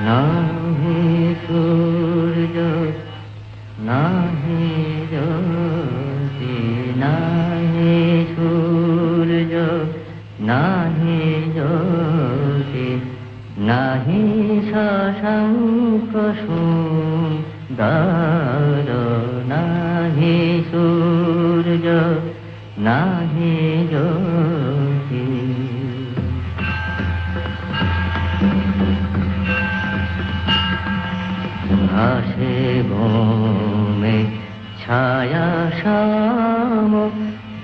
নাহি সূর্য নাহি জ্যোতি, নাহি সূর্য নাহি জ্যোতি, নাহি শশাঙ্ক সুন্দর, নাহি সূর্য নাহি জ্যোতি। ঘাসে বনে ছায়া সম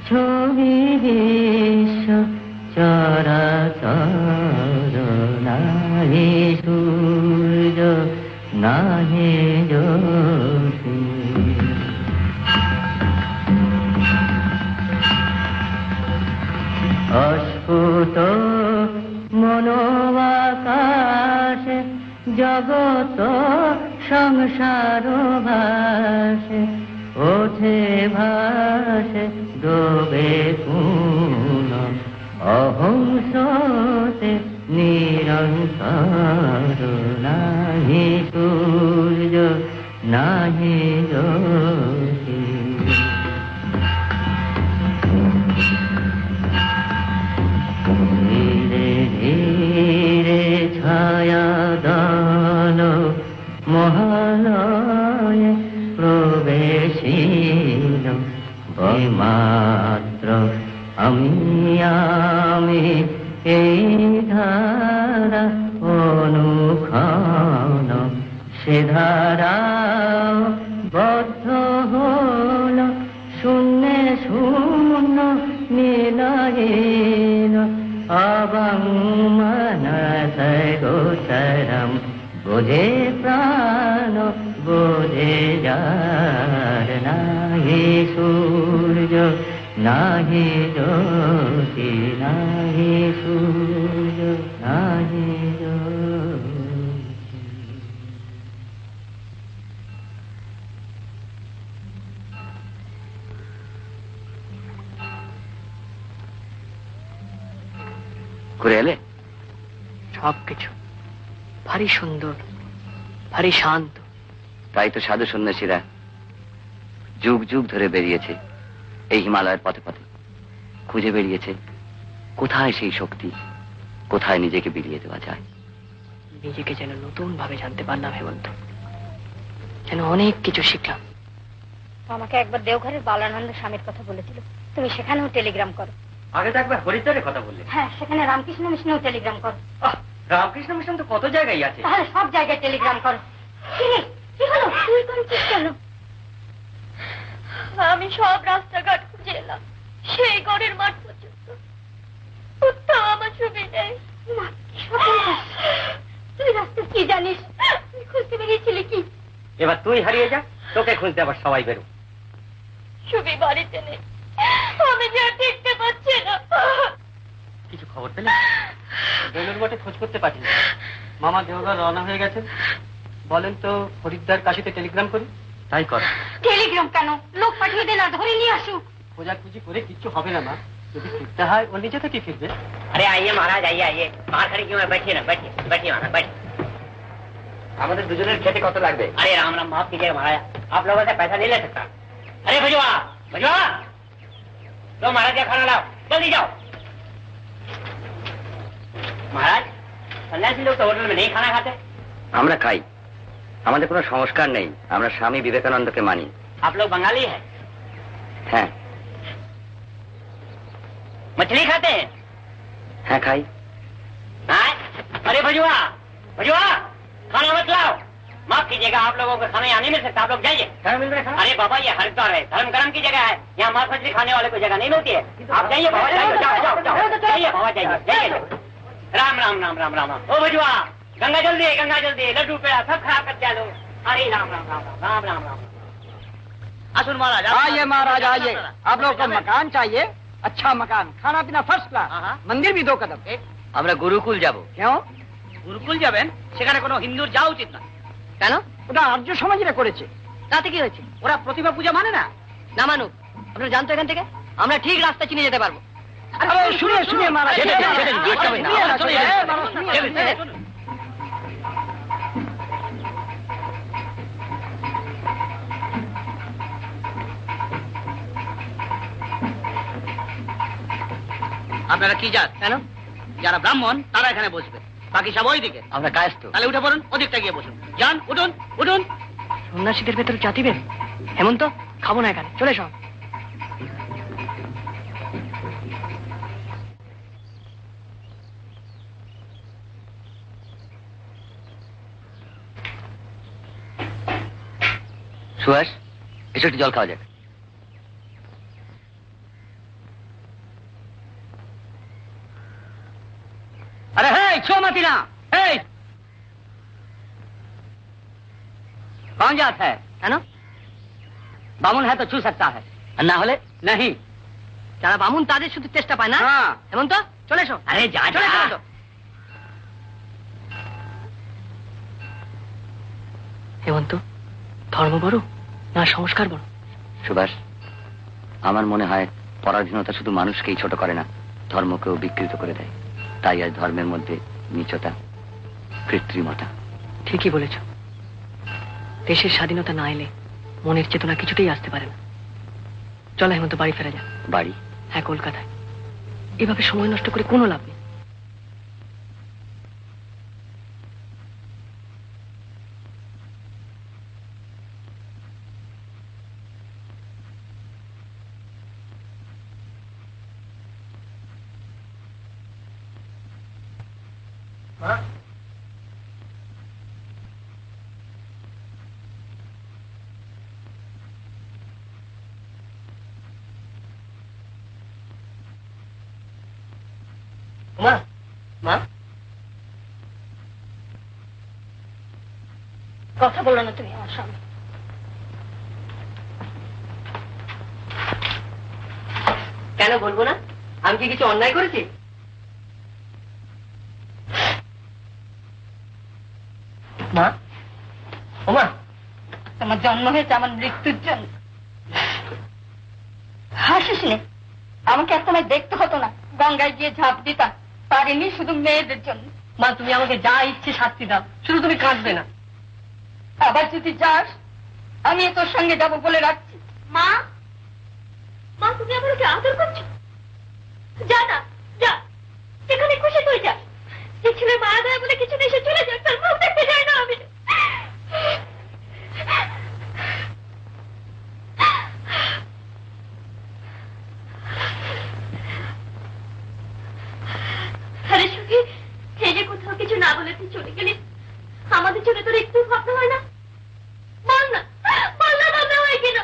ছবি বিশ্ব চরাচর, নাহি সূর্য নাহি জ্যোতি। অস্ফুট মনোবাকাশে জগত সংসার ভাসে, ওঠে ভাসে ডোবে পূর্ণ অহংসতে নিরন্তর, নাহি সূর্য নাহি জ্যোতি। ধীরে ধীরে ছায়া দান মহালয়ে প্রবেশিল, মাত্র আমি আমি এই ধারা অনুক্ষণ, সে ধারা বদ্ধ হল শূন্যে শূন্য মিলাইল, অবং মনসে গোচরম বোঝে প্রাণ বোঝে যার, নাহি সূর্য নাহি জ্যোতি, নাহি সূর্য নাহি জ্যোতি। ঘুরে এলে? সবকিছু ভারী সুন্দর, ভারী শান্ত। তাই তো সাধু সন্ন্যাসীরা যুগ যুগ ধরে বেরিয়েছে এই হিমালয়ের পথে পথে, খুঁজে বেরিয়েছে কোথায় সেই শক্তি, কোথায় নিজেকে বিলিয়ে দেওয়া যায়। নিজেকে যেন নতুন ভাবে জানতে পারলাম হেমন্ত, যেন অনেক কিছু শিখলাম। আমাকে একবার দেওঘরের বালানন্দ স্বামীর কথা বলেছিল, তুমি সেখানেও টেলিগ্রাম করো। আগে তো একবার হরিদ্বারের কথা বললে। হ্যাঁ, সেখানে রামকৃষ্ণ মিশনেও টেলিগ্রাম করো। রামকৃষ্ণ মিশন তো কত জায়গায় আছে। তাহলে সব জায়গায় টেলিগ্রাম করো। কি হলো, তুই করছিস কেন? আমি সব রাস্তাঘাট খুঁজে এলাম, সেই গড়ের মাঠ পর্যন্ত, কোথাও আমার ছবি নেই। তুই রাস্তা কি জানিস? তুই খুঁজতে বেরিয়েছিলি কি? এবার তুই হারিয়ে যা, তোকে খুঁজতে আবার সবাই বেরো। ছবি বাড়িতে নেই, আমি যে আর দেখতে পাচ্ছি না। কিছু খবর পেলে? বেলুর মঠে খোঁজ করতে পাঠিনি, মামা দেওঘর রওনা হয়ে গেছেন। বলেন তো হরিদ্বার কাশিতে টেলিগ্রাম করি? তাই কর। টেলিগ্রাম কেন? লোক পাঠিয়ে দে না, ধরে নিয়ে আসুক। খোঁজাখুঁজি করে কিচ্ছু হবে না মা, যদি ফিরতে হয় ও নিজে থেকে ফিরবে। अरे आइए महाराज, आइए आइए, बाहर खड़ी क्यों है? बैठिए ना, बैठिए बैठिए महाराज, बैठिए। আমাদের দুজনের খেতে কত লাগবে? अरे राम राम, माफ कीजिएगा महाराज, आप लोगों से पैसा नहीं ले सकता। अरे भजवा भजवा, लो महाराज का खाना लाओ, जल्दी जाओ। महाराज, सन्यासी लोग तो होटल में नहीं खाना खाते। আমরা খাই, আমাদের কোনো সংস্কার নেই, আমরা স্বামী বিবেকানন্দকে মানি। आप लोग बंगाली है? হ্যাঁ। मछली खाते हैं? হ্যাঁ খাই। अरे भजवा भजवा, खाना मत लाओ। माफ कीजिएगा, आप लोगों को खाना यहाँ नहीं मिल सकता, आप लोग जाइए। अरे बाबा, ये हरिद्वार है, धर्म कर्म की जगह है, यहाँ मांस मछली खाने वाले को जगह नहीं मिलती है। आप जाइए बाबा, जाइए, जाओ जाओ जाओ, जाइए बाबा, जाइए जाइए। राम राम राम राम राम। ओ भजवा, गंगा जल दिए, गंगा जल दिए, लड्डू पेड़ा सब खराब कर दिया लोग। अरे राम राम राम राम राम राम। আসুন মহারাজ। आइए महाराज आइए, आप लोगों को मकान चाहिए? अच्छा मकान, खाना पीना फर्स्ट क्लास, मंदिर भी 2 कदम। আমরা গুরুকুল যাব। क्यों? গুরুকুল যাবেন? সেখানে কোনো হিন্দুর যাওয়া উচিত না। কেন? ওটা আর্য সমাজরা করেছে। তাতে কি হয়েছে? ওরা প্রতিভা পূজা মানে না। না মানুক, আপনারা জানতো এখান থেকে আমরা ঠিক রাস্তা চিনে যেতে পারবো। अरे सुनिए सुनिए महाराज, আপনারা কি জাত? কেন? যারা ব্রাহ্মণ তারা এখানে বসবে, বাকি সব ওই দিকে। আমরা কায়স্থ। তাহলে উঠে পড়ুন, ওদিকটা গিয়ে বসুন। যান, উঠুন উঠুন। সন্ন্যাসীদের ভেতরে জাতিভেদ? হেমন্ত, খাবো না এখানে, চলে এসো। সুভাষ, এসো একটু জল খাওয়া যাক। अरे हे छो मती ना, हे कौन जात है? কেন? बामुन है तो छू सकता है, আর না হলে नहीं। যারা বামুন তাদের শুধু চেষ্টা পায় না। हाँ। হেমন্ত, চলে এসো। अरे जा চলে जा। এসো। হেমন্ত, ধর্ম বড় না সংস্কার বড়? সুভাষ, আমার মনে হয় পরাধীনতা শুধু মানুষকেই ছোট করে না, ধর্মকেও বিকৃত করে দেয়। তাই আজ ধর্মের মধ্যে নীচতা, কৃত্রিমতা। ঠিকই বলেছ। দেশের স্বাধীনতা না এলে মনের চেতনা কিছুতেই আসতে পারে না। চলো হেমন্ত, বাড়ি ফেরা যাক। বাড়ি? হ্যাঁ, কলকাতায়। এভাবে সময় নষ্ট করে কোনো লাভ নেই। মা, মা, কথা বলো না তুমি আমার সামনে। কেন বলবো না? আমি কি কিছু অন্যায় করেছি? মা, ও মা, তোমার জন্ম হয়েছে আমার মৃত্যুর জন্য। হাসিস নে, আমাকে এক সময় দেখতে হতো না, গঙ্গায় গিয়ে ঝাঁপ দিতাম, পারিনি শুধু মেয়েদের জন্য। মা, তুমি আমাকে যা ইচ্ছে শাস্তি দাও, শুধু তুমি কাঁদবে না। আবার যদি যাস আমি তোর সঙ্গে যাবো বলে রাখছি। মা, মা, তুমি আমার ওকে আদর করছো? যা না, যা, যেখানে খুশি তুই যা। যে ছেলে মায়া দেয় বলে কিছু নেই, সে চলে যাক, তার মুখ দেখতে চাই না আমি। আরে সুখী, এই যে কোথাও কিছু না বলে তুই চলে গেলি, আমাদের জন্য তোর একটু ভাবতে হয় না? বল না, বল না, ভাবতে হয় কিনা?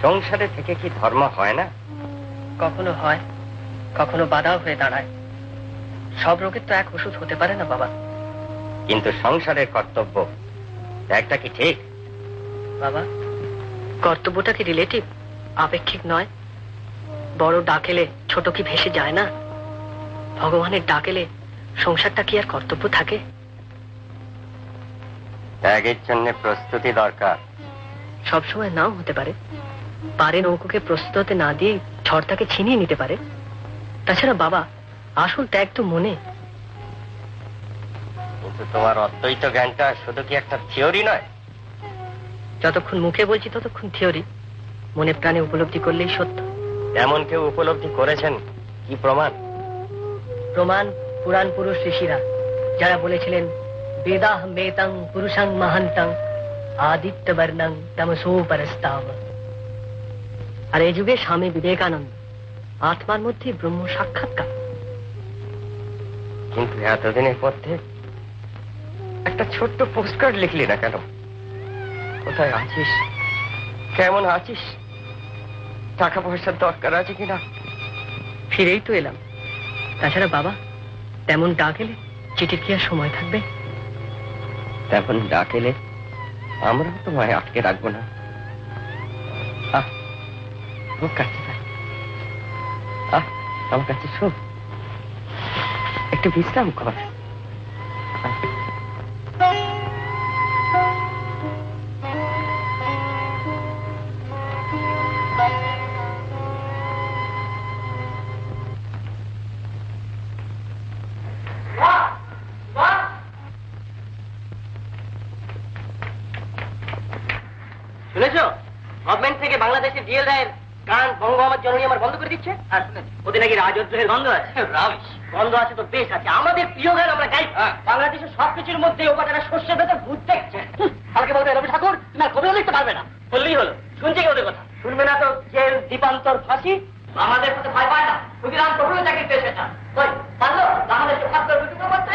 সংসারে থেকে কি ধর্ম হয় না? কখনো হয়, কখনো বাধাও হয়ে দাঁড়ায়। সব রোগের তো এক ওষুধ হতে পারে না বাবা। কিন্তু সংসারের কর্তব্য একটা কি ঠিক? বাবা, কর্তব্যটা কি রিলেটিভ, আপেক্ষিক নয়? বড় ডাক এলে ছোট কি ভেসে যায় না? ভগবানের ডাক এলে সংসারটা কি আর কর্তব্য থাকে? ত্যাগের জন্য প্রস্তুতি দরকার। সবসময় নাও হতে পারে। পারে নৌকোকে প্রস্তুত হতে না দিয়ে ঝড় তাকে ছিনিয়ে নিতে পারে। তাছাড়া বাবা, আসল ত্যাগ তো মনে। কিন্তু তোমার অদ্বৈত জ্ঞানটা শুধু কি একটা থিওরি নয়? যতক্ষণ মুখে বলছি ততক্ষণ থিওরি, মনে প্রাণে উপলব্ধি করলেই সত্য। এমন কেউ উপলব্ধি করেছেন? কি প্রমাণ? প্রমাণ পুরাণ পুরুষ ঋষিরা, যারা বলেছিলেন বেদাহ মেতাং পুরুষাং মহান্তাং আদিত্য বর্ণং তমসো পরস্তাব। আর এই যুগে স্বামী বিবেকানন্দ, আত্মার মধ্যে ব্রহ্ম সাক্ষাৎকার। কিন্তু এতদিনের মধ্যে একটা ছোট্ট পোস্টকার্ড লিখলি না কেন? কোথায় আছিস, কেমন আছিস? টাকা পয়সার দরকার আছে কিনা? ফিরেই তো এলাম। তাছাড়া বাবা, তেমন ডাক এলে চিঠির কি আর সময় থাকবে? তেমন ডাক এলে আমরা তোমায় আটকে রাখবো না। আমার কাছে শোন, একটু বিশ্রাম কর। শুনেছ, গভর্নমেন্ট থেকে বাংলাদেশের ডিএল রায়ের গান বঙ্গ আমার জননী আমার বন্ধ করে দিচ্ছে। আর শুনেছি ওদের নাকি রাজদ্রোহের গন্ধ আছে। গন্ধ আছে তো বেশ আছে, আমাদের প্রিয় গান আমরা গাই। বাংলাদেশের সবকিছুর মধ্যে ও বাজারা শস্যের ভেতর ভূত দেখছে। কালকে বলবে রবি ঠাকুর তুমি আর কবিও লিখতে পারবে না। বললেই হলো, শুনছে কি ওদের কথা? শুনবে না তো জেল, দ্বীপান্তর, ফাঁসি। আমাদের সাথে ভয় পায় না। ক্ষুদিরাম প্রভুও চাকরি পেয়েছে না। পারলো বাংলাদেশকে ভাগ করে দুটো করতে?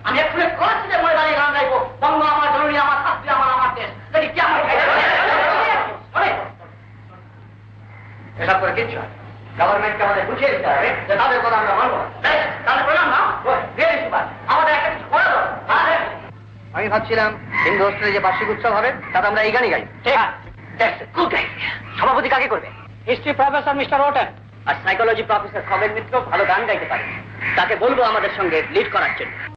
আমি এক্ষুনি করছি যে ময়দানে গান গাইবো, বঙ্গ আমার জননী আমার ছাত্রী আমার আমার দেশ। দেখি কি আমার এসব করে কিচ্ছু হয়। গভর্নমেন্টকে আমাদের বুঝিয়ে দিতে হবে যে তাদের কথা আমরা মানবো। তাহলে বললাম না, আমাদের একটা কিছু করা দরকার। আমি ভাবছিলাম হিন্দু হোস্টেলে যে বার্ষিক উৎসব হবে তাতে আমরা এই গানই গাই। সভাপতি কাকে করবে? History professor mister Oaten. আর সাইকোলজি প্রফেসর খগেন মিত্র ভালো গান গাইতে পারে, তাকে বলবো আমাদের সঙ্গে লিড করার জন্য।